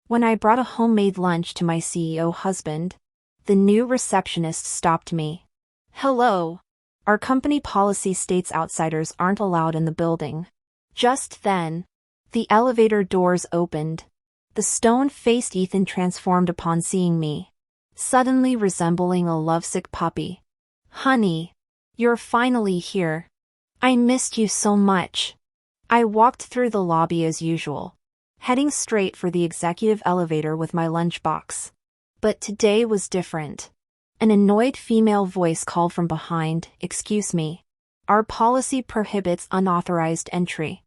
When I brought a homemade lunch to my CEO husband, the new receptionist stopped me. "Hello. Our company policy states outsiders aren't allowed in the building." Just then, the elevator doors opened. The stone-faced Ethan transformed upon seeing me, suddenly resembling a lovesick puppy. "Honey, you're finally here. I missed you so much." I walked through the lobby as usual, heading straight for the executive elevator with my lunchbox. But today was different. An annoyed female voice called from behind, "Excuse me. Our policy prohibits unauthorized entry.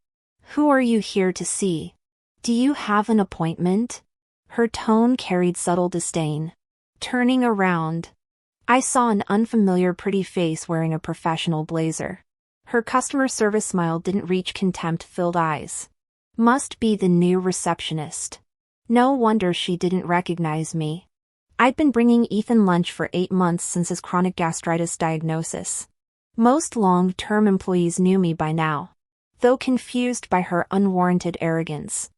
Who are you here to see? Do you have an appointment?" Her tone carried subtle disdain. Turning around, I saw an unfamiliar pretty face wearing a professional blazer. Her customer service smile didn't reach contempt-filled eyes. Must be the new receptionist. No wonder she didn't recognize me. I'd been bringing Ethan lunch for 8 months since his chronic gastritis diagnosis. Most long-term employees knew me by now, though confused by her unwarranted arrogance.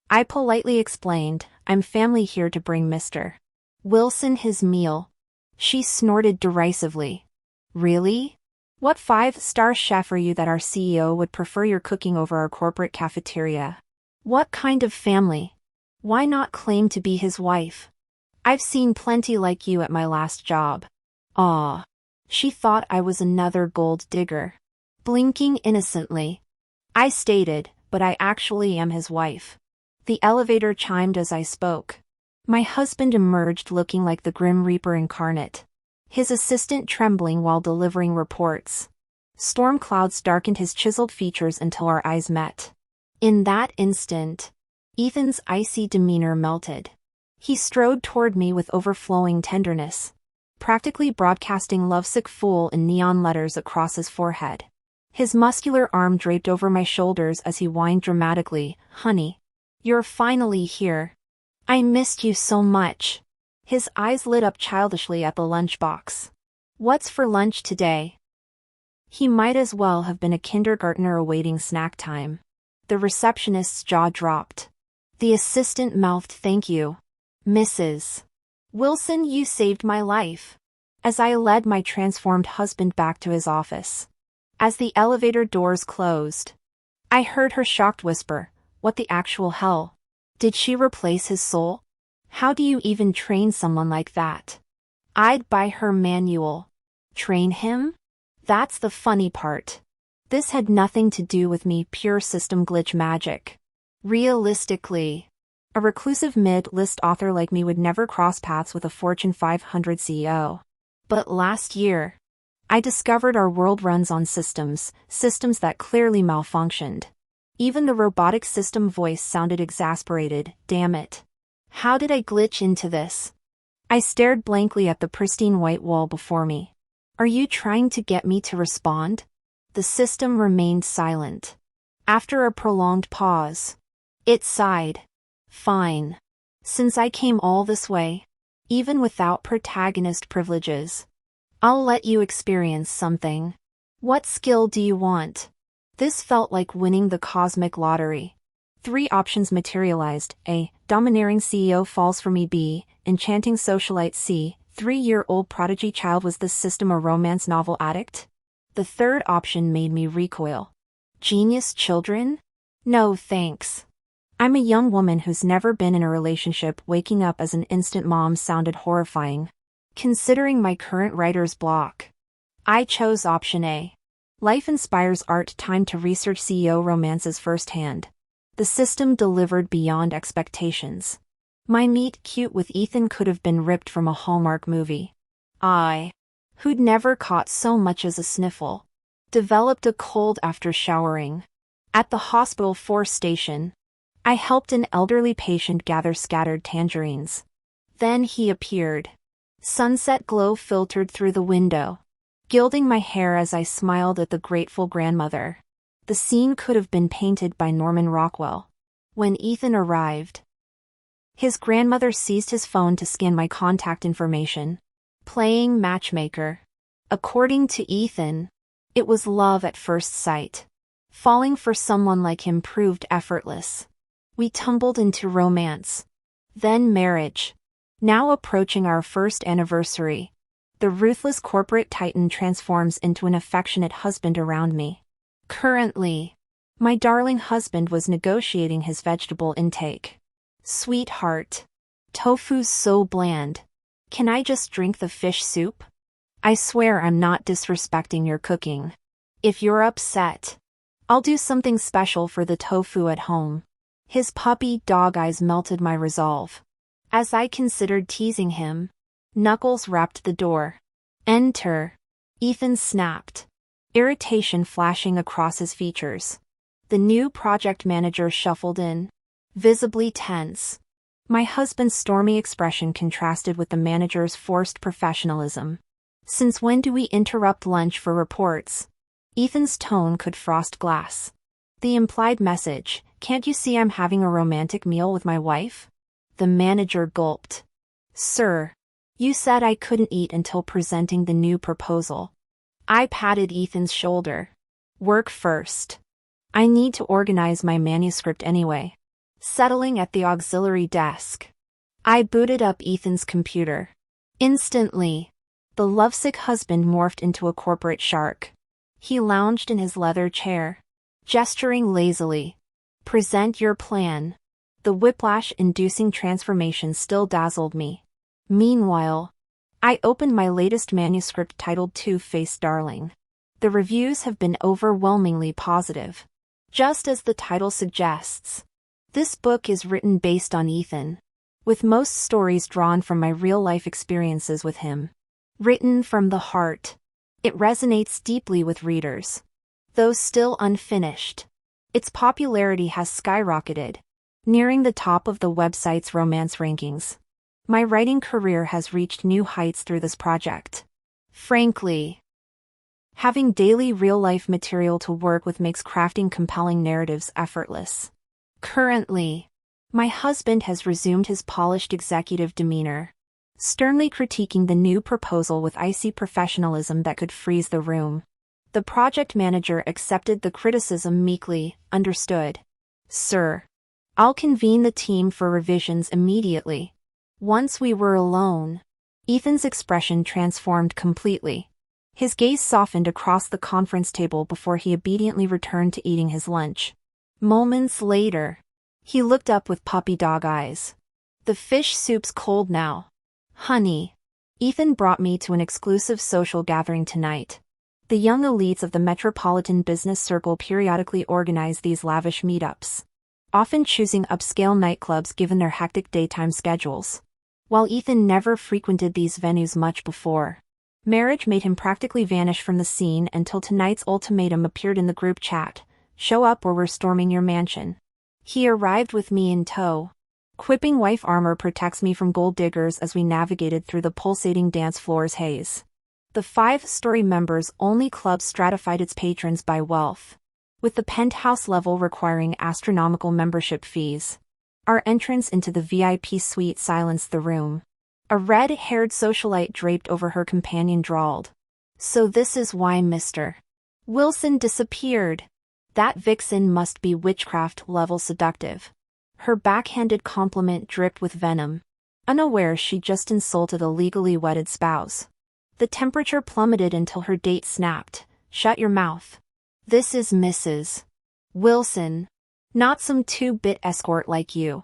I politely explained, "I'm family here to bring Mr. Wilson his meal." She snorted derisively. "Really? What 5-star chef are you that our CEO would prefer your cooking over our corporate cafeteria? What kind of family? Why not claim to be his wife? I've seen plenty like you at my last job." Aw. She thought I was another gold digger. Blinking innocently, I stated, "But I actually am his wife." The elevator chimed as I spoke. My husband emerged looking like the Grim Reaper incarnate, his assistant trembling while delivering reports. Storm clouds darkened his chiseled features until our eyes met. In that instant, Ethan's icy demeanor melted. He strode toward me with overflowing tenderness, practically broadcasting "lovesick fool" in neon letters across his forehead. His muscular arm draped over my shoulders as he whined dramatically, "Honey, you're finally here. I missed you so much." His eyes lit up childishly at the lunchbox. "What's for lunch today?" He might as well have been a kindergartner awaiting snack time. The receptionist's jaw dropped. The assistant mouthed, "Thank you, Mrs. Wilson, you saved my life," as I led my transformed husband back to his office. As the elevator doors closed, I heard her shocked whisper, "What the actual hell? Did she replace his soul? How do you even train someone like that?" I'd buy her manual. Train him? That's the funny part. This had nothing to do with me, pure system glitch magic. Realistically, a reclusive mid-list author like me would never cross paths with a Fortune 500 CEO. But last year, I discovered our world runs on systems that clearly malfunctioned. Even the robotic system voice sounded exasperated. Damn it. How did I glitch into this? I stared blankly at the pristine white wall before me. Are you trying to get me to respond? The system remained silent. After a prolonged pause, it sighed. Fine. Since I came all this way, even without protagonist privileges, I'll let you experience something. What skill do you want? This felt like winning the cosmic lottery. 3 options materialized. A. Domineering CEO falls for me. B. Enchanting socialite. C. 3-year-old prodigy child. Was this system a romance novel addict? The third option made me recoil. Genius children? No thanks. I'm a young woman who's never been in a relationship. Waking up as an instant mom sounded horrifying. Considering my current writer's block, I chose option A. Life inspires art. Time to research CEO romances firsthand. The system delivered beyond expectations. My meet cute with Ethan could have been ripped from a Hallmark movie. I, who'd never caught so much as a sniffle, developed a cold after showering. At the hospital 4 station, I helped an elderly patient gather scattered tangerines. Then he appeared. Sunset glow filtered through the window, gilding my hair as I smiled at the grateful grandmother. The scene could have been painted by Norman Rockwell. When Ethan arrived, his grandmother seized his phone to scan my contact information, playing matchmaker. According to Ethan, it was love at first sight. Falling for someone like him proved effortless. We tumbled into romance. Then marriage. Now approaching our first anniversary. The ruthless corporate titan transforms into an affectionate husband around me. Currently, my darling husband was negotiating his vegetable intake. Sweetheart. Tofu's so bland. Can I just drink the fish soup? I swear I'm not disrespecting your cooking. If you're upset, I'll do something special for the tofu at home. His puppy dog eyes melted my resolve. As I considered teasing him, Knuckles rapped the door. Enter. Ethan snapped, irritation flashing across his features. The new project manager shuffled in, visibly tense. My husband's stormy expression contrasted with the manager's forced professionalism. Since when do we interrupt lunch for reports? Ethan's tone could frost glass. The implied message, can't you see I'm having a romantic meal with my wife? The manager gulped. Sir, you said I couldn't eat until presenting the new proposal. I patted Ethan's shoulder. Work first. I need to organize my manuscript anyway. Settling at the auxiliary desk, I booted up Ethan's computer. Instantly, the lovesick husband morphed into a corporate shark. He lounged in his leather chair, gesturing lazily. Present your plan. The whiplash-inducing transformation still dazzled me. Meanwhile, I opened my latest manuscript titled Two-Faced Darling. The reviews have been overwhelmingly positive. Just as the title suggests, this book is written based on Ethan, with most stories drawn from my real-life experiences with him. Written from the heart, it resonates deeply with readers. Though still unfinished, its popularity has skyrocketed, nearing the top of the website's romance rankings. My writing career has reached new heights through this project. Frankly, having daily real-life material to work with makes crafting compelling narratives effortless. Currently, my husband has resumed his polished executive demeanor, sternly critiquing the new proposal with icy professionalism that could freeze the room. The project manager accepted the criticism meekly. Understood. Sir. I'll convene the team for revisions immediately. Once we were alone, Ethan's expression transformed completely. His gaze softened across the conference table before he obediently returned to eating his lunch. Moments later, he looked up with puppy dog eyes. The fish soup's cold now. Honey, Ethan brought me to an exclusive social gathering tonight. The young elites of the metropolitan business circle periodically organize these lavish meetups, often choosing upscale nightclubs given their hectic daytime schedules. While Ethan never frequented these venues much before, marriage made him practically vanish from the scene until tonight's ultimatum appeared in the group chat. Show up or we're storming your mansion. He arrived with me in tow. Quipping wife armor protects me from gold diggers as we navigated through the pulsating dance floor's haze. The 5-story members-only club stratified its patrons by wealth, with the penthouse level requiring astronomical membership fees. Our entrance into the VIP suite silenced the room. A red-haired socialite draped over her companion drawled. So this is why Mr. Wilson disappeared. That vixen must be witchcraft-level seductive. Her backhanded compliment dripped with venom, unaware she just insulted a legally wedded spouse. The temperature plummeted until her date snapped. Shut your mouth. This is Mrs. Wilson, not some 2-bit escort like you.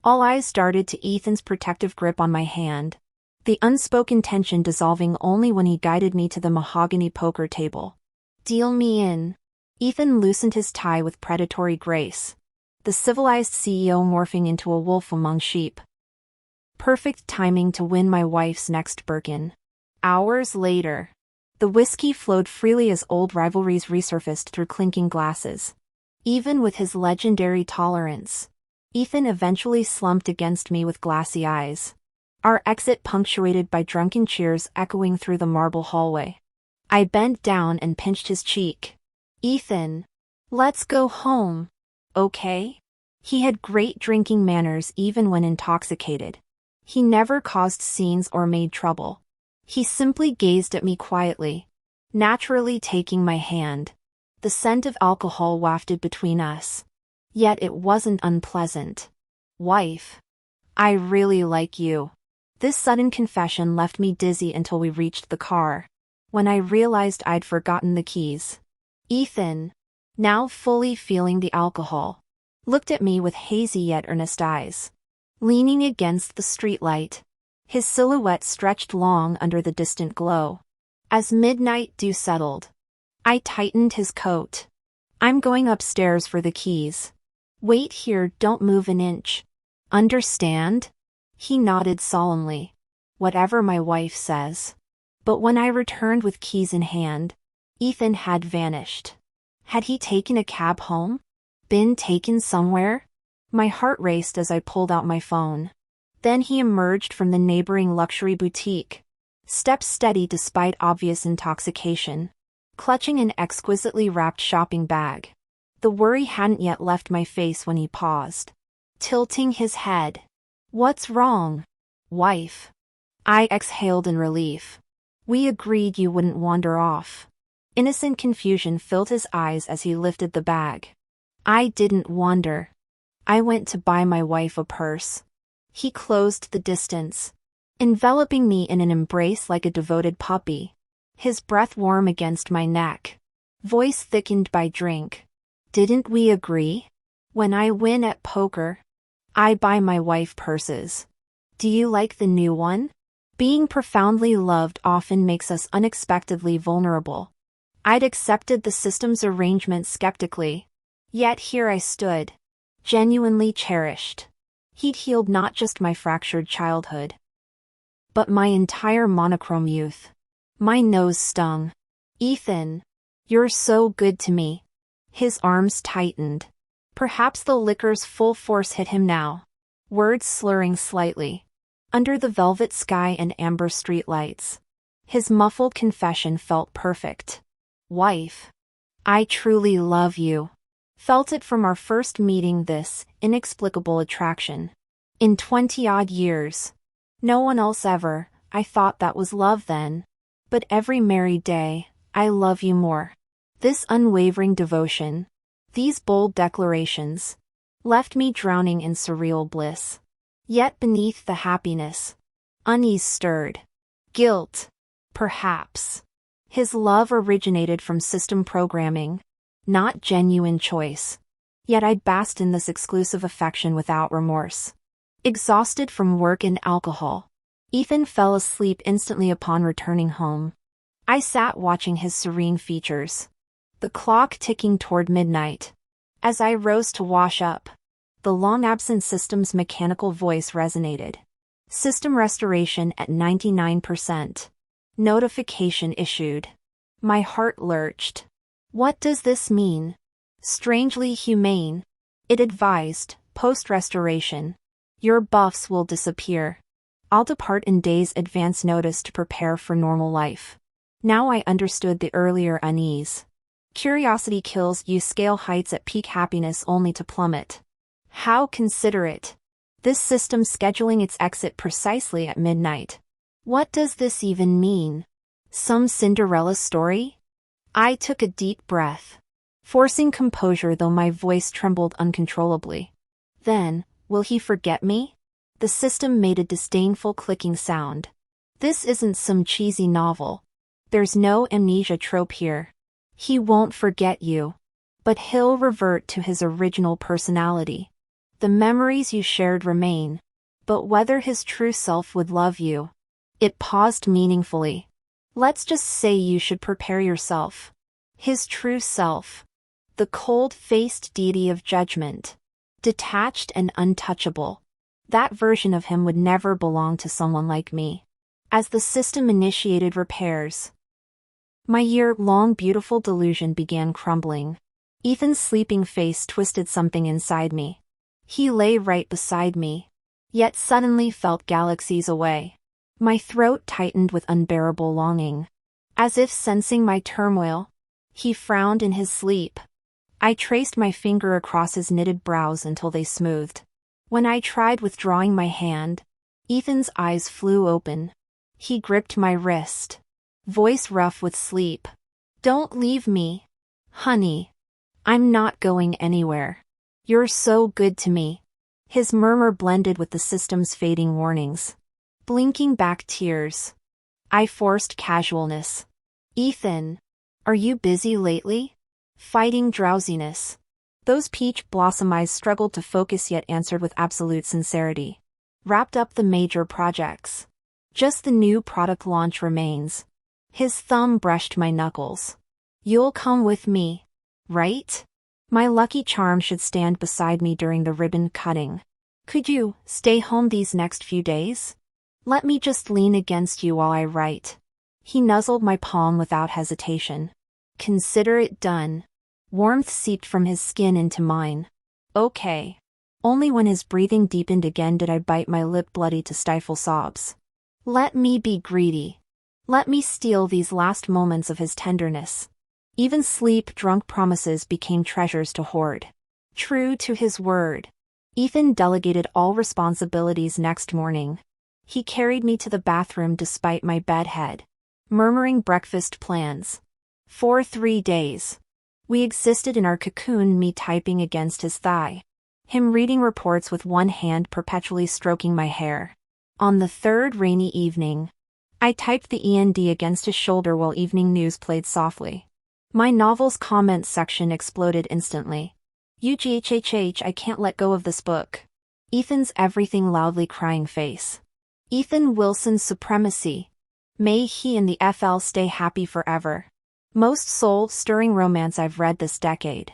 All eyes darted to Ethan's protective grip on my hand, the unspoken tension dissolving only when he guided me to the mahogany poker table. Deal me in. Ethan loosened his tie with predatory grace, the civilized CEO morphing into a wolf among sheep. Perfect timing to win my wife's next Birkin. Hours later, the whiskey flowed freely as old rivalries resurfaced through clinking glasses. Even with his legendary tolerance, Ethan eventually slumped against me with glassy eyes. Our exit punctuated by drunken cheers echoing through the marble hallway. I bent down and pinched his cheek. Ethan, let's go home, okay? He had great drinking manners even when intoxicated. He never caused scenes or made trouble. He simply gazed at me quietly, naturally taking my hand. The scent of alcohol wafted between us. Yet it wasn't unpleasant. Wife. I really like you. This sudden confession left me dizzy until we reached the car, when I realized I'd forgotten the keys. Ethan, now fully feeling the alcohol, looked at me with hazy yet earnest eyes. Leaning against the streetlight, his silhouette stretched long under the distant glow. As midnight dew settled, I tightened his coat. I'm going upstairs for the keys. Wait here, don't move an inch. Understand? He nodded solemnly. Whatever my wife says. But when I returned with keys in hand, Ethan had vanished. Had he taken a cab home? Been taken somewhere? My heart raced as I pulled out my phone. Then he emerged from the neighboring luxury boutique, steps steady despite obvious intoxication, clutching an exquisitely wrapped shopping bag. The worry hadn't yet left my face when he paused, tilting his head. What's wrong, wife? I exhaled in relief. We agreed you wouldn't wander off. Innocent confusion filled his eyes as he lifted the bag. I didn't wander. I went to buy my wife a purse. He closed the distance, enveloping me in an embrace like a devoted puppy, his breath warm against my neck, voice thickened by drink. Didn't we agree? When I win at poker, I buy my wife purses. Do you like the new one? Being profoundly loved often makes us unexpectedly vulnerable. I'd accepted the system's arrangement skeptically. Yet here I stood, genuinely cherished. He'd healed not just my fractured childhood, but my entire monochrome youth. My nose stung. Ethan, you're so good to me. His arms tightened. Perhaps the liquor's full force hit him now, words slurring slightly. Under the velvet sky and amber streetlights, his muffled confession felt perfect. Wife, I truly love you. Felt it from our first meeting, this inexplicable attraction. In 20-odd years. No one else ever. I thought that was love then. But every merry day, I love you more. This unwavering devotion, these bold declarations, left me drowning in surreal bliss. Yet beneath the happiness, unease stirred. Guilt, perhaps. His love originated from system programming, not genuine choice. Yet I'd basked in this exclusive affection without remorse. Exhausted from work and alcohol, Ethan fell asleep instantly upon returning home. I sat watching his serene features, the clock ticking toward midnight. As I rose to wash up, the long-absent system's mechanical voice resonated. System restoration at 99%. Notification issued. My heart lurched. What does this mean? Strangely humane. It advised, post-restoration, your buffs will disappear. I'll depart in days advance notice to prepare for normal life. Now I understood the earlier unease. Curiosity kills, you scale heights at peak happiness only to plummet. How considerate. This system scheduling its exit precisely at midnight. What does this even mean? Some Cinderella story? I took a deep breath, forcing composure though my voice trembled uncontrollably. Then, will he forget me? The system made a disdainful clicking sound. This isn't some cheesy novel. There's no amnesia trope here. He won't forget you. But he'll revert to his original personality. The memories you shared remain. But whether his true self would love you. It paused meaningfully. Let's just say you should prepare yourself. His true self. The cold-faced deity of judgment. Detached and untouchable. That version of him would never belong to someone like me. As the system initiated repairs, my year-long beautiful delusion began crumbling. Ethan's sleeping face twisted something inside me. He lay right beside me, yet suddenly felt galaxies away. My throat tightened with unbearable longing. As if sensing my turmoil, he frowned in his sleep. I traced my finger across his knitted brows until they smoothed. When I tried withdrawing my hand, Ethan's eyes flew open. He gripped my wrist, voice rough with sleep. Don't leave me, honey. I'm not going anywhere. You're so good to me. His murmur blended with the system's fading warnings. Blinking back tears. I forced casualness. Ethan, are you busy lately? Fighting drowsiness. Those peach blossom eyes struggled to focus yet answered with absolute sincerity. Wrapped up the major projects. Just the new product launch remains. His thumb brushed my knuckles. You'll come with me, right? My lucky charm should stand beside me during the ribbon cutting. Could you stay home these next few days? Let me just lean against you while I write. He nuzzled my palm without hesitation. Consider it done. Warmth seeped from his skin into mine. Okay. Only when his breathing deepened again did I bite my lip bloody to stifle sobs. Let me be greedy. Let me steal these last moments of his tenderness. Even sleep-drunk promises became treasures to hoard. True to his word, Ethan delegated all responsibilities next morning. He carried me to the bathroom despite my bedhead, murmuring breakfast plans. For 3 days, we existed in our cocoon, me typing against his thigh, him reading reports with one hand perpetually stroking my hair. On the third rainy evening, I typed the END against his shoulder while evening news played softly. My novel's comments section exploded instantly. UGHHH, I can't let go of this book. Ethan's everything loudly crying face. Ethan Wilson's supremacy. May he and the FL stay happy forever. Most soul-stirring romance I've read this decade.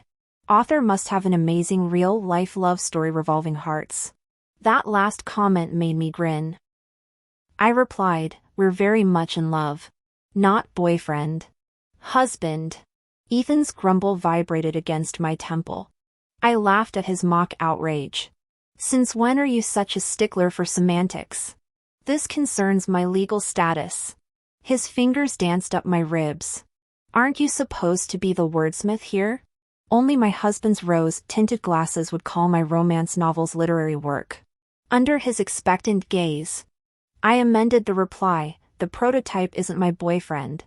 Author must have an amazing real-life love story revolving hearts. That last comment made me grin. I replied, we're very much in love. Not boyfriend. Husband. Ethan's grumble vibrated against my temple. I laughed at his mock outrage. Since when are you such a stickler for semantics? This concerns my legal status. His fingers danced up my ribs. Aren't you supposed to be the wordsmith here? Only my husband's rose-tinted glasses would call my romance novels literary work. Under his expectant gaze, I amended the reply, the prototype isn't my boyfriend,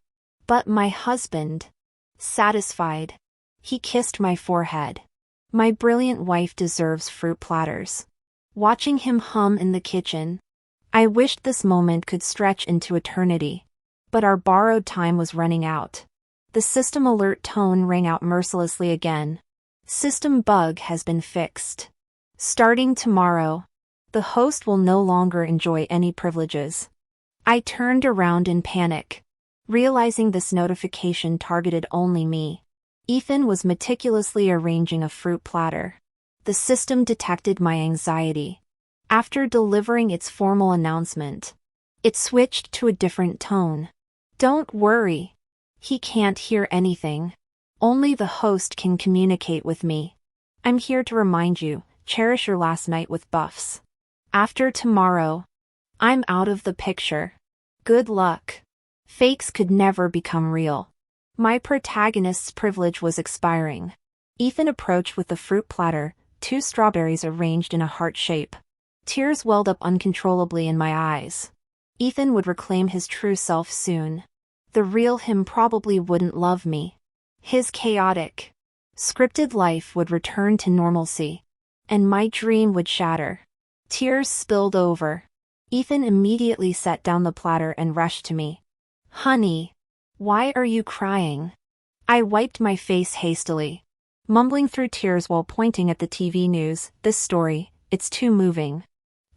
but my husband. Satisfied, he kissed my forehead. My brilliant wife deserves fruit platters. Watching him hum in the kitchen, I wished this moment could stretch into eternity. But our borrowed time was running out. The system alert tone rang out mercilessly again. System bug has been fixed. Starting tomorrow, the host will no longer enjoy any privileges. I turned around in panic, realizing this notification targeted only me. Ethan was meticulously arranging a fruit platter. The system detected my anxiety. After delivering its formal announcement, it switched to a different tone. Don't worry. He can't hear anything. Only the host can communicate with me. I'm here to remind you, cherish your last night with buffs. After tomorrow, I'm out of the picture. Good luck. Fakes could never become real. My protagonist's privilege was expiring. Ethan approached with the fruit platter, 2 strawberries arranged in a heart shape. Tears welled up uncontrollably in my eyes. Ethan would reclaim his true self soon. The real him probably wouldn't love me. His chaotic, scripted life would return to normalcy, and my dream would shatter. Tears spilled over. Ethan immediately set down the platter and rushed to me. Honey, why are you crying? I wiped my face hastily, mumbling through tears while pointing at the TV news. This story, it's too moving.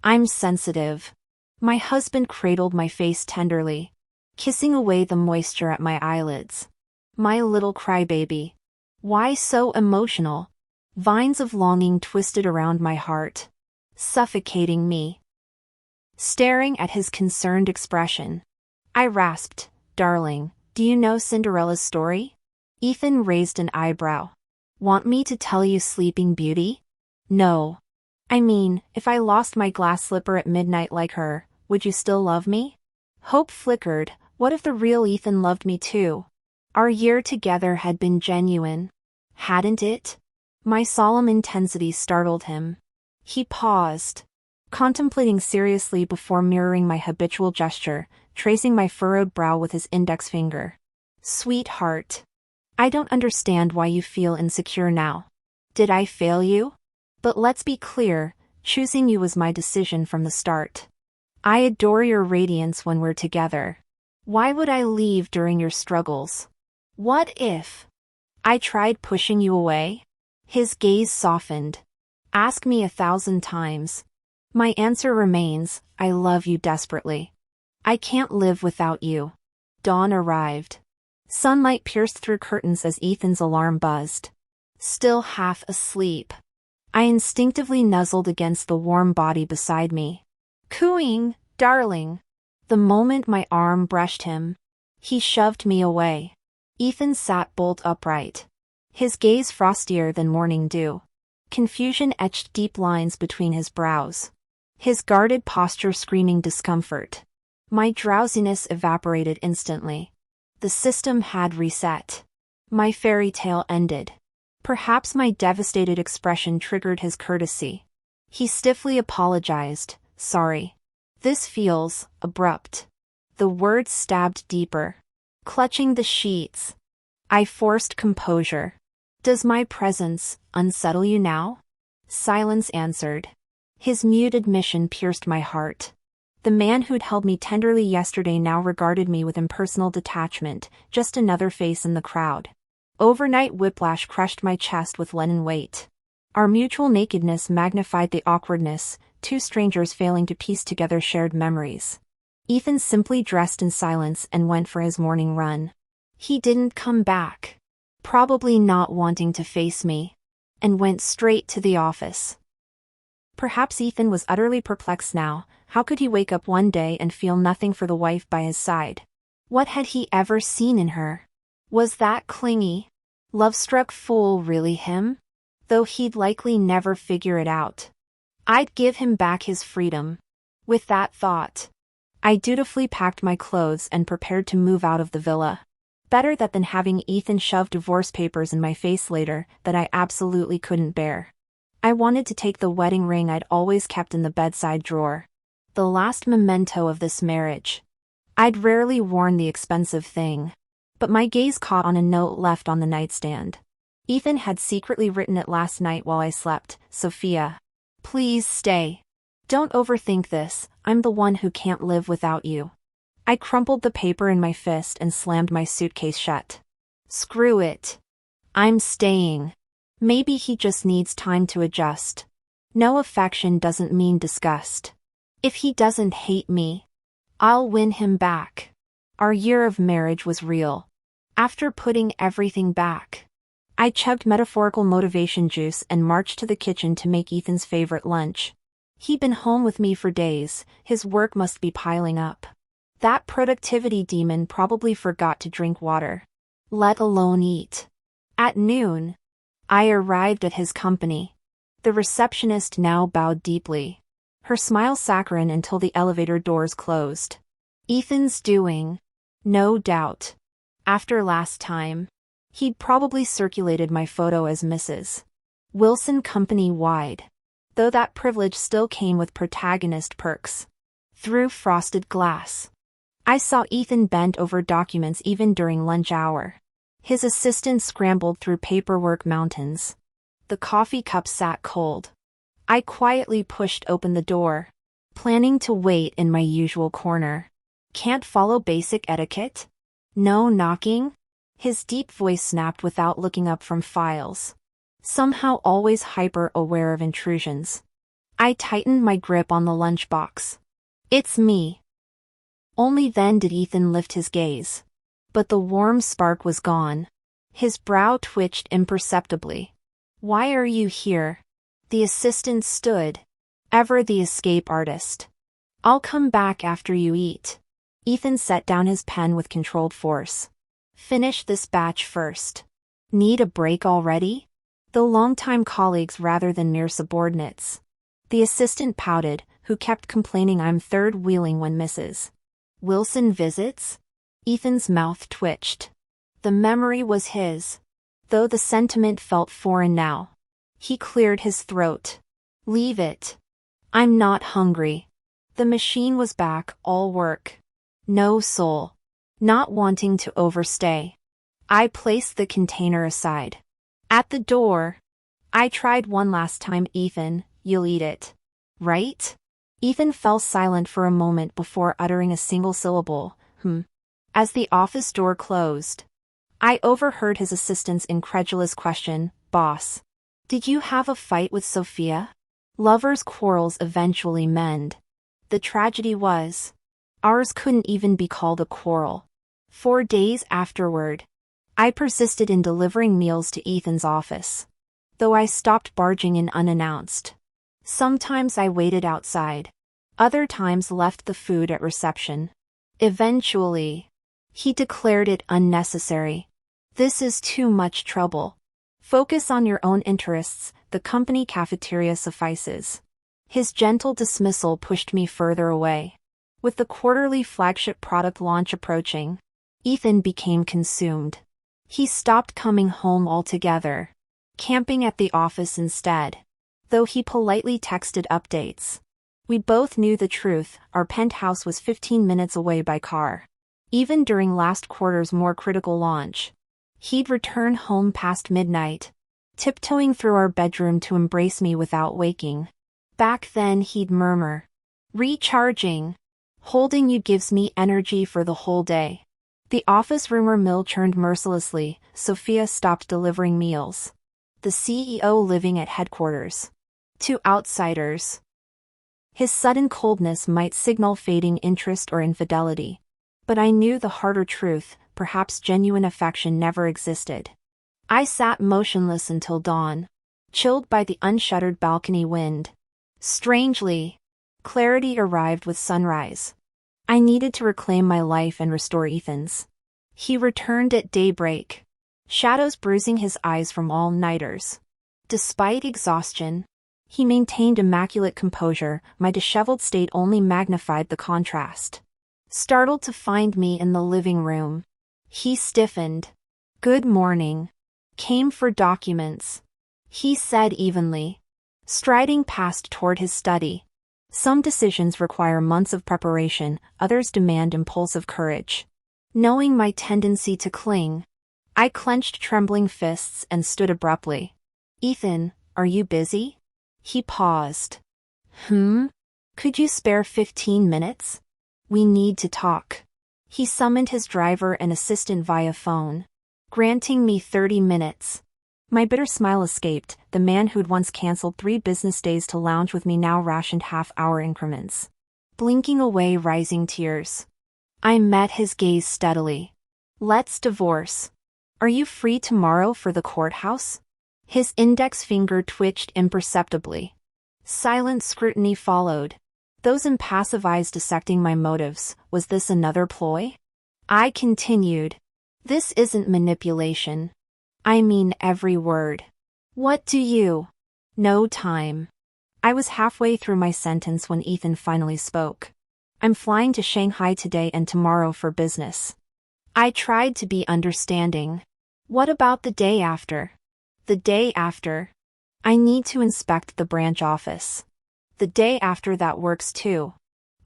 I'm sensitive. My husband cradled my face tenderly, kissing away the moisture at my eyelids. My little crybaby. Why so emotional? Vines of longing twisted around my heart, suffocating me. Staring at his concerned expression, I rasped, Darling, do you know Cinderella's story? Ethan raised an eyebrow. Want me to tell you Sleeping Beauty? No. I mean, if I lost my glass slipper at midnight like her, would you still love me? Hope flickered. What if the real Ethan loved me too? Our year together had been genuine, hadn't it? My solemn intensity startled him. He paused, contemplating seriously before mirroring my habitual gesture, tracing my furrowed brow with his index finger. Sweetheart, I don't understand why you feel insecure now. Did I fail you? But let's be clear, Choosing you was my decision from the start. I adore your radiance when we're together. Why would I leave during your struggles? What if I tried pushing you away? His gaze softened. Ask me 1,000 times. My answer remains, I love you desperately. I can't live without you. Dawn arrived. Sunlight pierced through curtains as Ethan's alarm buzzed. Still half asleep, I instinctively nuzzled against the warm body beside me. Cooing, darling. The moment my arm brushed him, he shoved me away. Ethan sat bolt upright, his gaze frostier than morning dew. Confusion etched deep lines between his brows, his guarded posture screaming discomfort. My drowsiness evaporated instantly. The system had reset. My fairy tale ended. Perhaps my devastated expression triggered his courtesy. He stiffly apologized, sorry. This feels abrupt. The words stabbed deeper. Clutching the sheets, I forced composure. Does my presence unsettle you now? Silence answered. His mute admission pierced my heart. The man who'd held me tenderly yesterday now regarded me with impersonal detachment, just another face in the crowd. Overnight whiplash crushed my chest with leaden weight. Our mutual nakedness magnified the awkwardness, two strangers failing to piece together shared memories. Ethan simply dressed in silence and went for his morning run. He didn't come back, probably not wanting to face me, and went straight to the office. Perhaps Ethan was utterly perplexed now. How could he wake up one day and feel nothing for the wife by his side? What had he ever seen in her? Was that clingy, love-struck fool really him? Though he'd likely never figure it out. I'd give him back his freedom. With that thought, I dutifully packed my clothes and prepared to move out of the villa. Better that than having Ethan shove divorce papers in my face later that I absolutely couldn't bear. I wanted to take the wedding ring I'd always kept in the bedside drawer. The last memento of this marriage. I'd rarely worn the expensive thing, but my gaze caught on a note left on the nightstand. Ethan had secretly written it last night while I slept. Sophia, please stay. Don't overthink this, I'm the one who can't live without you. I crumpled the paper in my fist and slammed my suitcase shut. Screw it. I'm staying. Maybe he just needs time to adjust. No affection doesn't mean disgust. If he doesn't hate me, I'll win him back. Our year of marriage was real. After putting everything back, I chugged metaphorical motivation juice and marched to the kitchen to make Ethan's favorite lunch. He'd been home with me for days, his work must be piling up. That productivity demon probably forgot to drink water, let alone eat. At noon, I arrived at his company. The receptionist now bowed deeply, her smile saccharine until the elevator doors closed. Ethan's doing, no doubt. After last time, he'd probably circulated my photo as Mrs. Wilson company-wide, though that privilege still came with protagonist perks. Through frosted glass, I saw Ethan bent over documents even during lunch hour. His assistant scrambled through paperwork mountains. The coffee cup sat cold. I quietly pushed open the door, planning to wait in my usual corner. Can't follow basic etiquette? No knocking? His deep voice snapped without looking up from files. Somehow always hyper-aware of intrusions. I tightened my grip on the lunchbox. It's me. Only then did Ethan lift his gaze. But the warm spark was gone. His brow twitched imperceptibly. Why are you here? The assistant stood, ever the escape artist. I'll come back after you eat. Ethan set down his pen with controlled force. Finish this batch first. Need a break already? Though longtime colleagues rather than mere subordinates. The assistant pouted, who kept complaining I'm third-wheeling when Mrs. Wilson visits? Ethan's mouth twitched. The memory was his, though the sentiment felt foreign now. He cleared his throat. Leave it. I'm not hungry. The machine was back, all work. No soul. Not wanting to overstay, I placed the container aside. At the door, I tried one last time. Ethan, you'll eat it. right? Ethan fell silent for a moment before uttering a single syllable, As the office door closed, I overheard his assistant's incredulous question, "Boss, did you have a fight with Sophia?" Lovers' quarrels eventually mend. The tragedy was, ours couldn't even be called a quarrel. 4 days afterward, I persisted in delivering meals to Ethan's office, though I stopped barging in unannounced. Sometimes I waited outside. Other times left the food at reception. Eventually, he declared it unnecessary. "This is too much trouble. Focus on your own interests, the company cafeteria suffices." His gentle dismissal pushed me further away. With the quarterly flagship product launch approaching, Ethan became consumed. He stopped coming home altogether, camping at the office instead, though he politely texted updates. We both knew the truth, our penthouse was 15 minutes away by car. Even during last quarter's more critical launch, he'd return home past midnight, tiptoeing through our bedroom to embrace me without waking. Back then he'd murmur, "Recharging. Holding you gives me energy for the whole day." The office rumor mill churned mercilessly. Sophia stopped delivering meals. The CEO living at headquarters. To outsiders, his sudden coldness might signal fading interest or infidelity. But I knew the harder truth, perhaps genuine affection never existed. I sat motionless until dawn, chilled by the unshuttered balcony wind. Strangely, clarity arrived with sunrise. I needed to reclaim my life and restore Ethan's. He returned at daybreak, shadows bruising his eyes from all-nighters. Despite exhaustion, he maintained immaculate composure. My disheveled state only magnified the contrast. Startled to find me in the living room, he stiffened. "Good morning. Came for documents," he said evenly, striding past toward his study. Some decisions require months of preparation, others demand impulsive courage. Knowing my tendency to cling, I clenched trembling fists and stood abruptly. "Ethan, are you busy?" He paused. Could you spare 15 minutes? We need to talk." He summoned his driver and assistant via phone, granting me 30 minutes. My bitter smile escaped. The man who'd once canceled 3 business days to lounge with me now rationed half-hour increments. Blinking away rising tears, I met his gaze steadily. "Let's divorce. Are you free tomorrow for the courthouse?" His index finger twitched imperceptibly. Silent scrutiny followed, those impassive eyes dissecting my motives. Was this another ploy? I continued. "This isn't manipulation. I mean every word." "What do you?" "No time." I was halfway through my sentence when Ethan finally spoke. "I'm flying to Shanghai today and tomorrow for business." I tried to be understanding. "What about the day after?" "The day after? I need to inspect the branch office." "The day after that works too.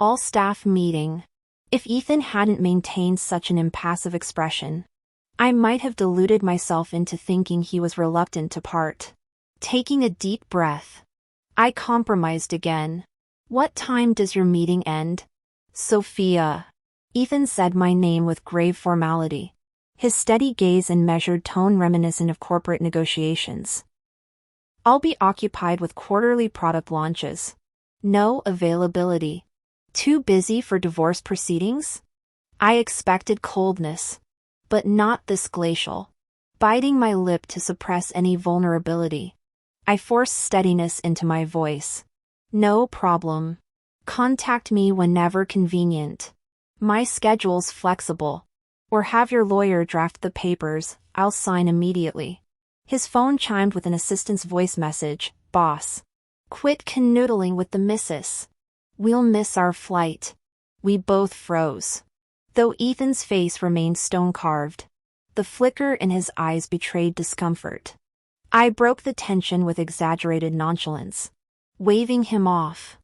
All staff meeting." If Ethan hadn't maintained such an impassive expression, I might have deluded myself into thinking he was reluctant to part. Taking a deep breath, I compromised again. "What time does your meeting end?" "Sophia." Ethan said my name with grave formality, his steady gaze and measured tone reminiscent of corporate negotiations. "I'll be occupied with quarterly product launches. No availability." "Too busy for divorce proceedings?" I expected coldness, but not this glacial. Biting my lip to suppress any vulnerability, I forced steadiness into my voice. "No problem. Contact me whenever convenient. My schedule's flexible. Or have your lawyer draft the papers, I'll sign immediately." His phone chimed with an assistant's voice message. "Boss, quit canoodling with the missus. We'll miss our flight." We both froze, though Ethan's face remained stone-carved. The flicker in his eyes betrayed discomfort. I broke the tension with exaggerated nonchalance, waving him off.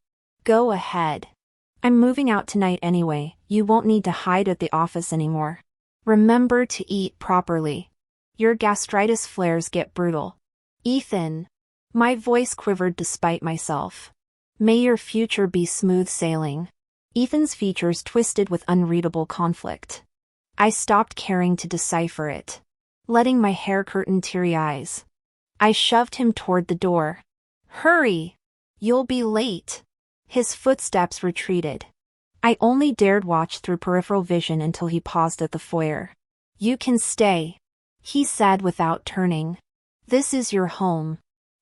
"Go ahead. I'm moving out tonight anyway. You won't need to hide at the office anymore. Remember to eat properly. Your gastritis flares get brutal." "Ethan." My voice quivered despite myself. May your future be smooth sailing. Ethan's features twisted with unreadable conflict. I stopped caring to decipher it, letting my hair curtain teary eyes. I shoved him toward the door. Hurry! You'll be late. His footsteps retreated. I only dared watch through peripheral vision until he paused at the foyer. You can stay, he said without turning. This is your home.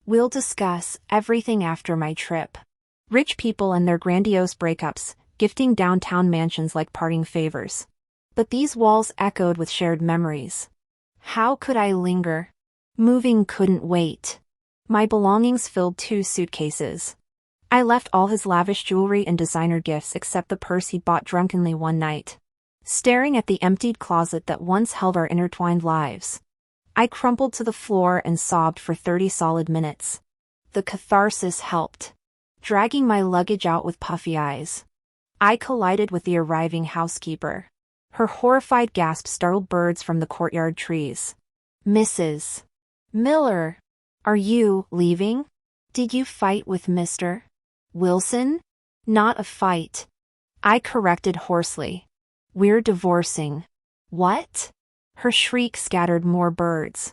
We'll discuss everything after my trip. Rich people and their grandiose breakups, gifting downtown mansions like parting favors. But these walls echoed with shared memories. How could I linger? Moving couldn't wait. My belongings filled 2 suitcases. I left all his lavish jewelry and designer gifts except the purse he'd bought drunkenly one night. Staring at the emptied closet that once held our intertwined lives, I crumpled to the floor and sobbed for 30 solid minutes. The catharsis helped, dragging my luggage out with puffy eyes. I collided with the arriving housekeeper. Her horrified gasp startled birds from the courtyard trees. Mrs. Miller, are you leaving? Did you fight with Mr. Wilson? Not a fight. I corrected hoarsely. We're divorcing. What? Her shriek scattered more birds.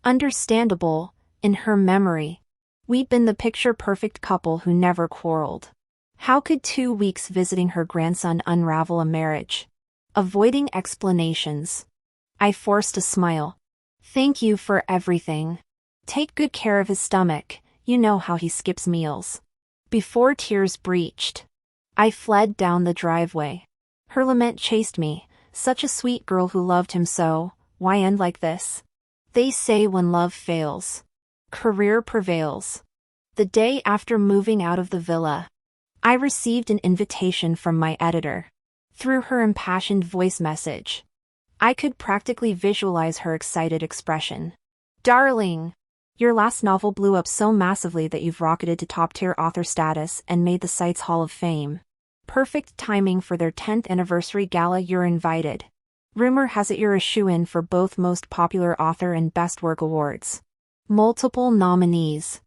Understandable, in her memory. We'd been the picture-perfect couple who never quarreled. How could 2 weeks visiting her grandson unravel a marriage? Avoiding explanations, I forced a smile. Thank you for everything. Take good care of his stomach, you know how he skips meals. Before tears breached, I fled down the driveway. Her lament chased me, such a sweet girl who loved him so, why end like this? They say when love fails, career prevails. The day after moving out of the villa, I received an invitation from my editor. Through her impassioned voice message, I could practically visualize her excited expression. Darling, your last novel blew up so massively that you've rocketed to top-tier author status and made the site's Hall of Fame. Perfect timing for their 10th anniversary gala. You're invited. Rumor has it you're a shoo-in for both Most Popular Author and Best Work awards. Multiple nominees.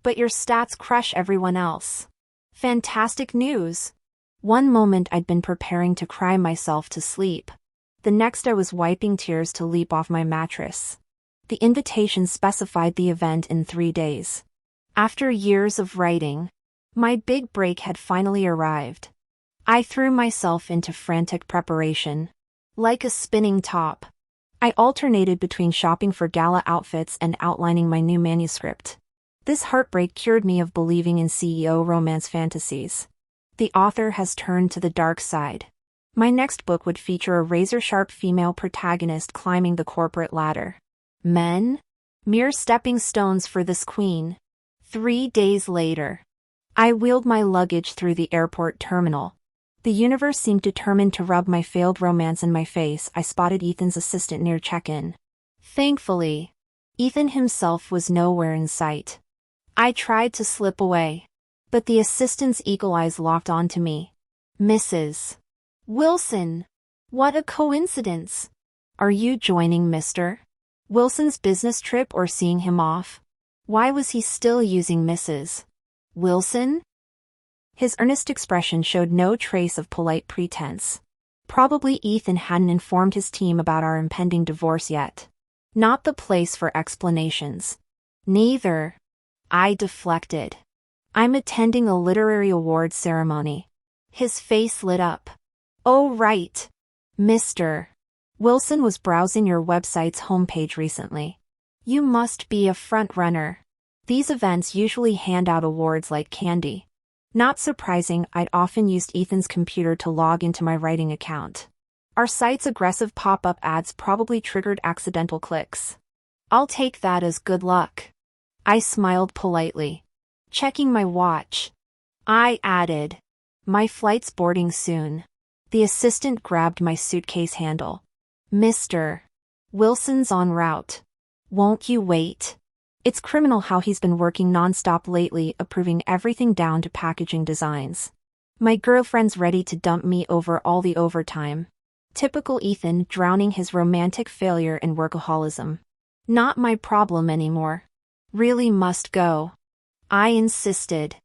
But your stats crush everyone else. Fantastic news. One moment I'd been preparing to cry myself to sleep. The next I was wiping tears to leap off my mattress. The invitation specified the event in 3 days. After years of writing, my big break had finally arrived. I threw myself into frantic preparation. Like a spinning top, I alternated between shopping for gala outfits and outlining my new manuscript. This heartbreak cured me of believing in CEO romance fantasies. The author has turned to the dark side. My next book would feature a razor-sharp female protagonist climbing the corporate ladder. Men? Mere stepping stones for this queen. 3 days later, I wheeled my luggage through the airport terminal. The universe seemed determined to rub my failed romance in my face. I spotted Ethan's assistant near check-in. Thankfully, Ethan himself was nowhere in sight. I tried to slip away, but the assistant's eagle eyes locked onto me. Mrs. Wilson! What a coincidence! Are you joining Mr. Wilson's business trip or seeing him off? Why was he still using Mrs. Wilson? His earnest expression showed no trace of polite pretense. Probably Ethan hadn't informed his team about our impending divorce yet. Not the place for explanations. Neither. I deflected. I'm attending a literary awards ceremony. His face lit up. Oh right. Mr. Wilson was browsing your website's homepage recently. You must be a front-runner. These events usually hand out awards like candy. Not surprising, I'd often used Ethan's computer to log into my writing account. Our site's aggressive pop-up ads probably triggered accidental clicks. I'll take that as good luck. I smiled politely. Checking my watch, I added, my flight's boarding soon. The assistant grabbed my suitcase handle. Mr. Wilson's en route. Won't you wait? It's criminal how he's been working non-stop lately, approving everything down to packaging designs. My girlfriend's ready to dump me over all the overtime. Typical Ethan drowning his romantic failure in workaholism. Not my problem anymore. Really must go. I insisted.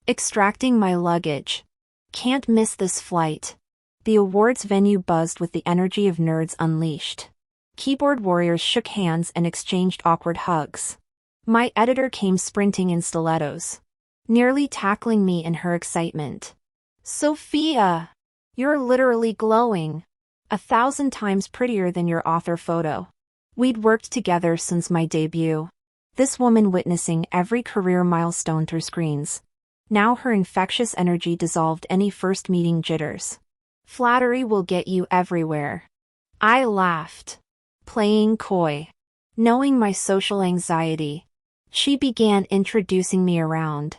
Extracting my luggage. Can't miss this flight. The awards venue buzzed with the energy of nerds unleashed. Keyboard warriors shook hands and exchanged awkward hugs. My editor came sprinting in stilettos, nearly tackling me in her excitement. Sophia! You're literally glowing. 1,000 times prettier than your author photo. We'd worked together since my debut. This woman witnessing every career milestone through screens. Now her infectious energy dissolved any first meeting jitters. Flattery will get you everywhere. I laughed, playing coy. Knowing my social anxiety, she began introducing me around.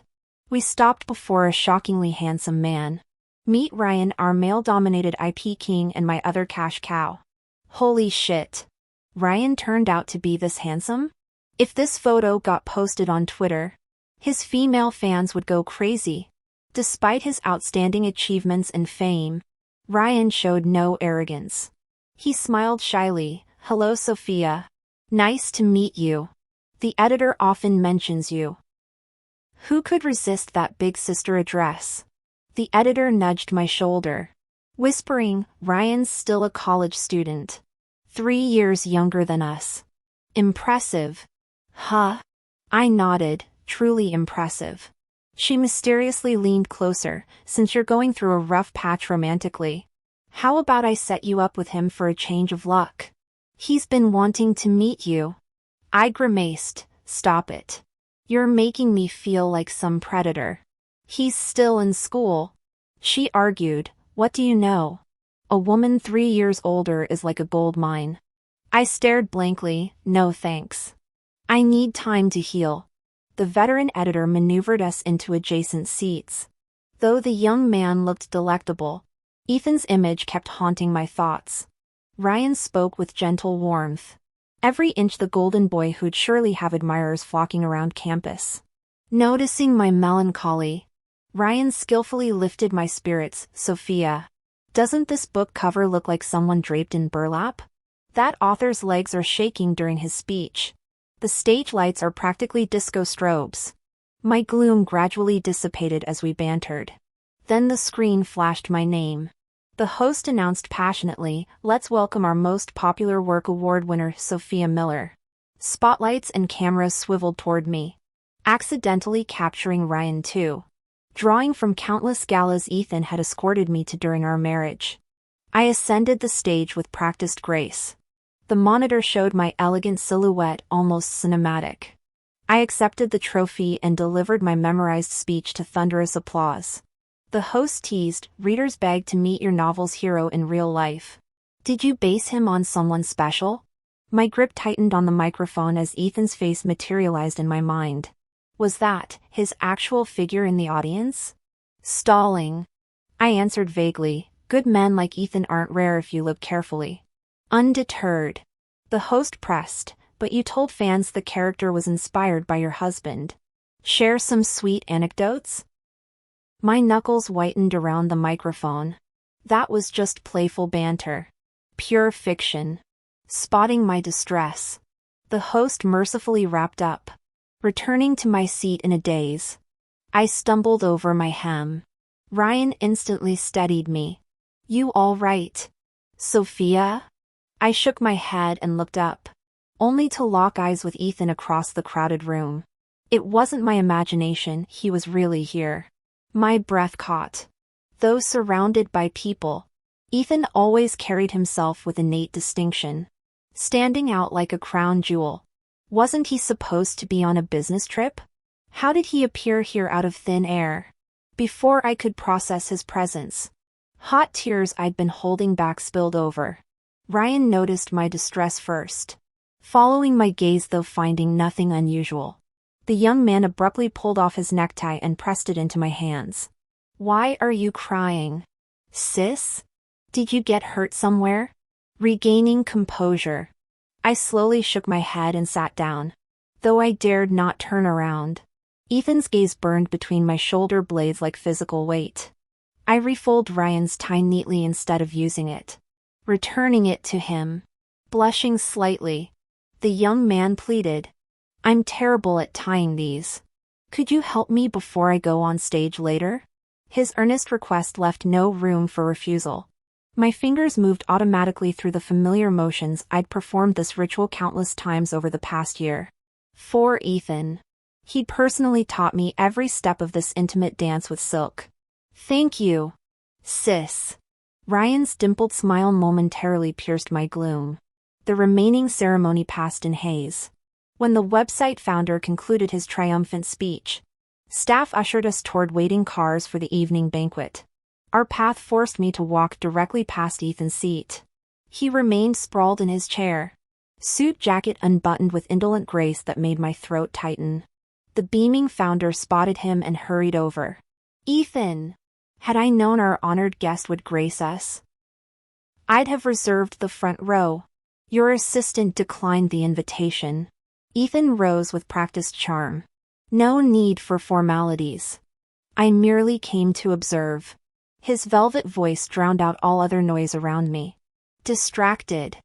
We stopped before a shockingly handsome man. Meet Ryan, our male-dominated IP king and my other cash cow. Holy shit. Ryan turned out to be this handsome? If this photo got posted on Twitter, his female fans would go crazy. Despite his outstanding achievements and fame, Ryan showed no arrogance. He smiled shyly. Hello, Sophia. Nice to meet you. The editor often mentions you. Who could resist that big sister address? The editor nudged my shoulder, whispering, Ryan's still a college student. 3 years younger than us. Impressive. Huh? I nodded, truly impressive. She mysteriously leaned closer, since you're going through a rough patch romantically. How about I set you up with him for a change of luck? He's been wanting to meet you. I grimaced, stop it. You're making me feel like some predator. He's still in school. She argued, what do you know? A woman 3 years older is like a gold mine. I stared blankly, no thanks. I need time to heal. The veteran editor maneuvered us into adjacent seats. Though the young man looked delectable, Ethan's image kept haunting my thoughts. Ryan spoke with gentle warmth. Every inch the golden boy who'd surely have admirers flocking around campus. Noticing my melancholy, Ryan skillfully lifted my spirits. Sophia, doesn't this book cover look like someone draped in burlap? That author's legs are shaking during his speech. The stage lights are practically disco strobes. My gloom gradually dissipated as we bantered. Then the screen flashed my name. The host announced passionately, let's welcome our most popular work award winner, Sophia Miller. Spotlights and cameras swiveled toward me, accidentally capturing Ryan too. Drawing from countless galas Ethan had escorted me to during our marriage. I ascended the stage with practiced grace. The monitor showed my elegant silhouette, almost cinematic. I accepted the trophy and delivered my memorized speech to thunderous applause. The host teased, readers begged to meet your novel's hero in real life. Did you base him on someone special? My grip tightened on the microphone as Ethan's face materialized in my mind. Was that his actual figure in the audience? Stalling. I answered vaguely, good men like Ethan aren't rare if you look carefully. Undeterred, the host pressed, but you told fans the character was inspired by your husband. Share some sweet anecdotes? My knuckles whitened around the microphone. That was just playful banter. Pure fiction. Spotting my distress, the host mercifully wrapped up. Returning to my seat in a daze, I stumbled over my hem. Ryan instantly steadied me. You all right, Sophia? I shook my head and looked up, only to lock eyes with Ethan across the crowded room. It wasn't my imagination, he was really here. My breath caught. Though surrounded by people, Ethan always carried himself with innate distinction, standing out like a crown jewel. Wasn't he supposed to be on a business trip? How did he appear here out of thin air? Before I could process his presence, hot tears I'd been holding back spilled over. Ryan noticed my distress first, following my gaze though finding nothing unusual. The young man abruptly pulled off his necktie and pressed it into my hands. Why are you crying? Sis? Did you get hurt somewhere? Regaining composure, I slowly shook my head and sat down, though I dared not turn around. Ethan's gaze burned between my shoulder blades like physical weight. I refolded Ryan's tie neatly instead of using it, returning it to him. Blushing slightly, the young man pleaded, I'm terrible at tying these. Could you help me before I go on stage later? His earnest request left no room for refusal. My fingers moved automatically through the familiar motions I'd performed this ritual countless times over the past year. For Ethan. He'd personally taught me every step of this intimate dance with silk. Thank you, sis. Ryan's dimpled smile momentarily pierced my gloom. The remaining ceremony passed in haze. When the website founder concluded his triumphant speech, staff ushered us toward waiting cars for the evening banquet. Our path forced me to walk directly past Ethan's seat. He remained sprawled in his chair, suit jacket unbuttoned with indolent grace that made my throat tighten. The beaming founder spotted him and hurried over. Ethan! Had I known our honored guest would grace us, I'd have reserved the front row. Your assistant declined the invitation. Ethan rose with practiced charm. No need for formalities. I merely came to observe. His velvet voice drowned out all other noise around me. Distracted,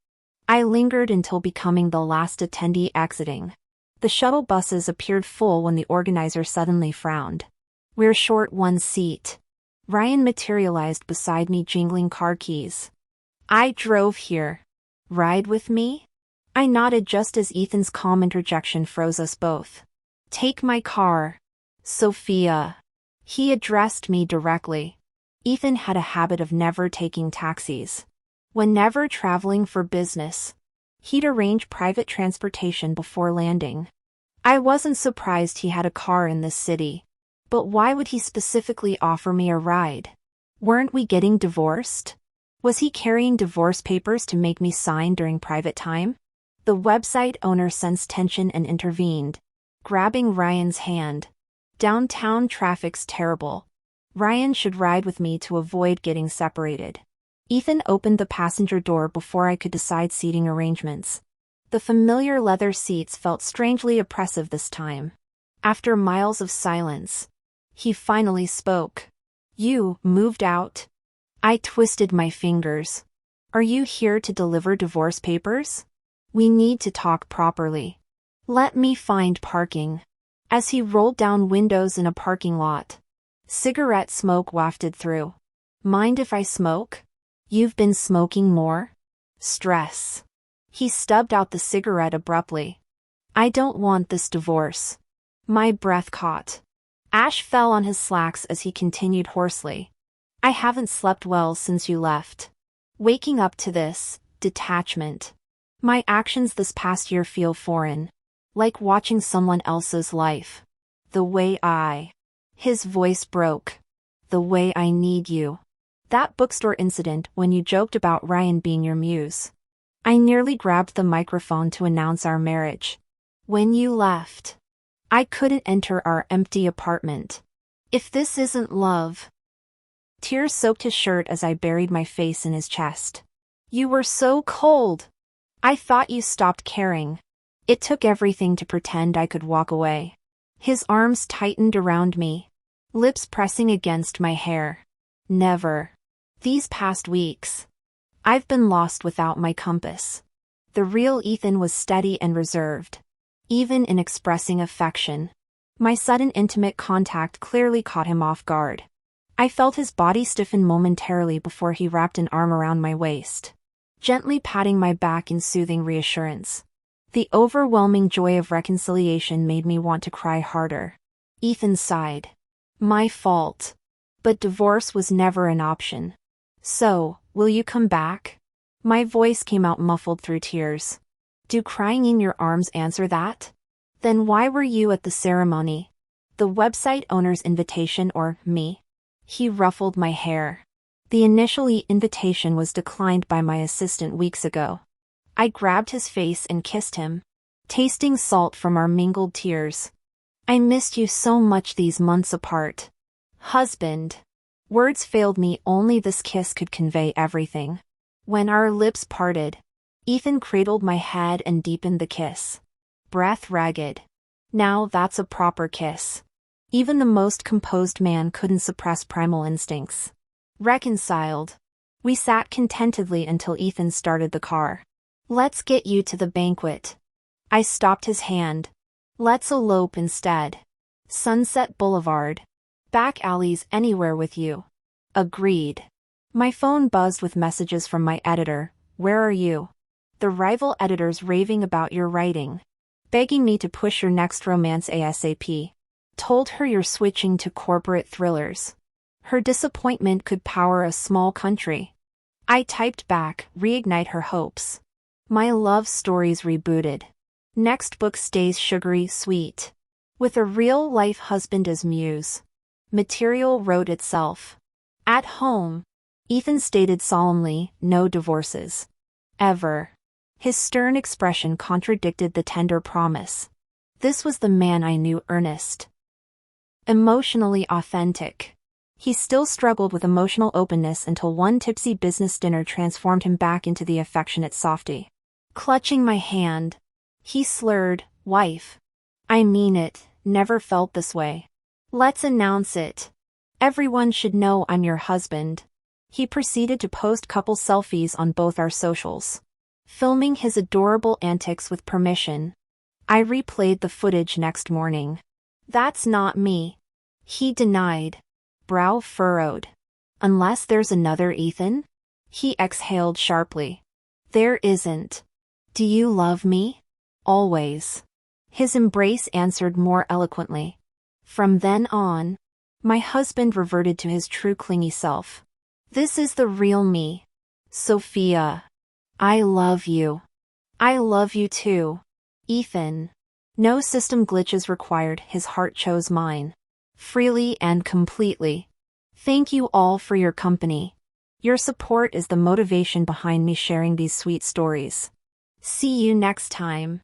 I lingered until becoming the last attendee exiting. The shuttle buses appeared full when the organizer suddenly frowned. We're short one seat. Ryan materialized beside me jingling car keys. I drove here. Ride with me? I nodded just as Ethan's calm interjection froze us both. Take my car, Sophia. He addressed me directly. Ethan had a habit of never taking taxis. Whenever traveling for business, he'd arrange private transportation before landing. I wasn't surprised he had a car in this city. But why would he specifically offer me a ride? Weren't we getting divorced? Was he carrying divorce papers to make me sign during private time? The website owner sensed tension and intervened, grabbing Ryan's hand. Downtown traffic's terrible. Ryan should ride with me to avoid getting separated. Ethan opened the passenger door before I could decide seating arrangements. The familiar leather seats felt strangely oppressive this time. After miles of silence, he finally spoke. You moved out? I twisted my fingers. Are you here to deliver divorce papers? We need to talk properly. Let me find parking. As he rolled down windows in a parking lot, cigarette smoke wafted through. Mind if I smoke? You've been smoking more? Stress. He stubbed out the cigarette abruptly. I don't want this divorce. My breath caught. Ash fell on his slacks as he continued hoarsely. I haven't slept well since you left. Waking up to this detachment. My actions this past year feel foreign. Like watching someone else's life. The way His voice broke. The way I need you. That bookstore incident when you joked about Ryan being your muse. I nearly grabbed the microphone to announce our marriage. When you left, I couldn't enter our empty apartment. If this isn't love. Tears soaked his shirt as I buried my face in his chest. You were so cold. I thought you stopped caring. It took everything to pretend I could walk away. His arms tightened around me, lips pressing against my hair. Never. These past weeks, I've been lost without my compass. The real Ethan was steady and reserved, even in expressing affection. My sudden intimate contact clearly caught him off guard. I felt his body stiffen momentarily before he wrapped an arm around my waist, gently patting my back in soothing reassurance. The overwhelming joy of reconciliation made me want to cry harder. Ethan sighed. My fault. But divorce was never an option. So, will you come back? My voice came out muffled through tears. Do crying in your arms answer that? Then why were you at the ceremony? The website owner's invitation or me? He ruffled my hair. The initial invitation was declined by my assistant weeks ago. I grabbed his face and kissed him, tasting salt from our mingled tears. I missed you so much these months apart. Husband. Words failed me, only this kiss could convey everything. When our lips parted, Ethan cradled my head and deepened the kiss. Breath ragged. Now that's a proper kiss. Even the most composed man couldn't suppress primal instincts. Reconciled. We sat contentedly until Ethan started the car. Let's get you to the banquet. I stopped his hand. Let's elope instead. Sunset Boulevard. Back alleys anywhere with you. Agreed. My phone buzzed with messages from my editor. Where are you? The rival editors raving about your writing. Begging me to push your next romance ASAP. Told her you're switching to corporate thrillers. Her disappointment could power a small country. I typed back, reignite her hopes. My love story's rebooted. Next book stays sugary sweet. With a real-life husband as muse. Material wrote itself. At home. Ethan stated solemnly, no divorces. Ever. His stern expression contradicted the tender promise. This was the man I knew, earnest. Emotionally authentic. He still struggled with emotional openness until one tipsy business dinner transformed him back into the affectionate softy. Clutching my hand. He slurred, wife. I mean it, never felt this way. Let's announce it. Everyone should know I'm your husband. He proceeded to post couple selfies on both our socials. Filming his adorable antics with permission. I replayed the footage next morning. That's not me. He denied. Brow furrowed. Unless there's another Ethan? He exhaled sharply. There isn't. Do you love me? Always. His embrace answered more eloquently. From then on, my husband reverted to his true clingy self. This is the real me. Sophia. I love you. I love you too. Ethan. No system glitches required, his heart chose mine. Freely and completely. Thank you all for your company. Your support is the motivation behind me sharing these sweet stories. See you next time.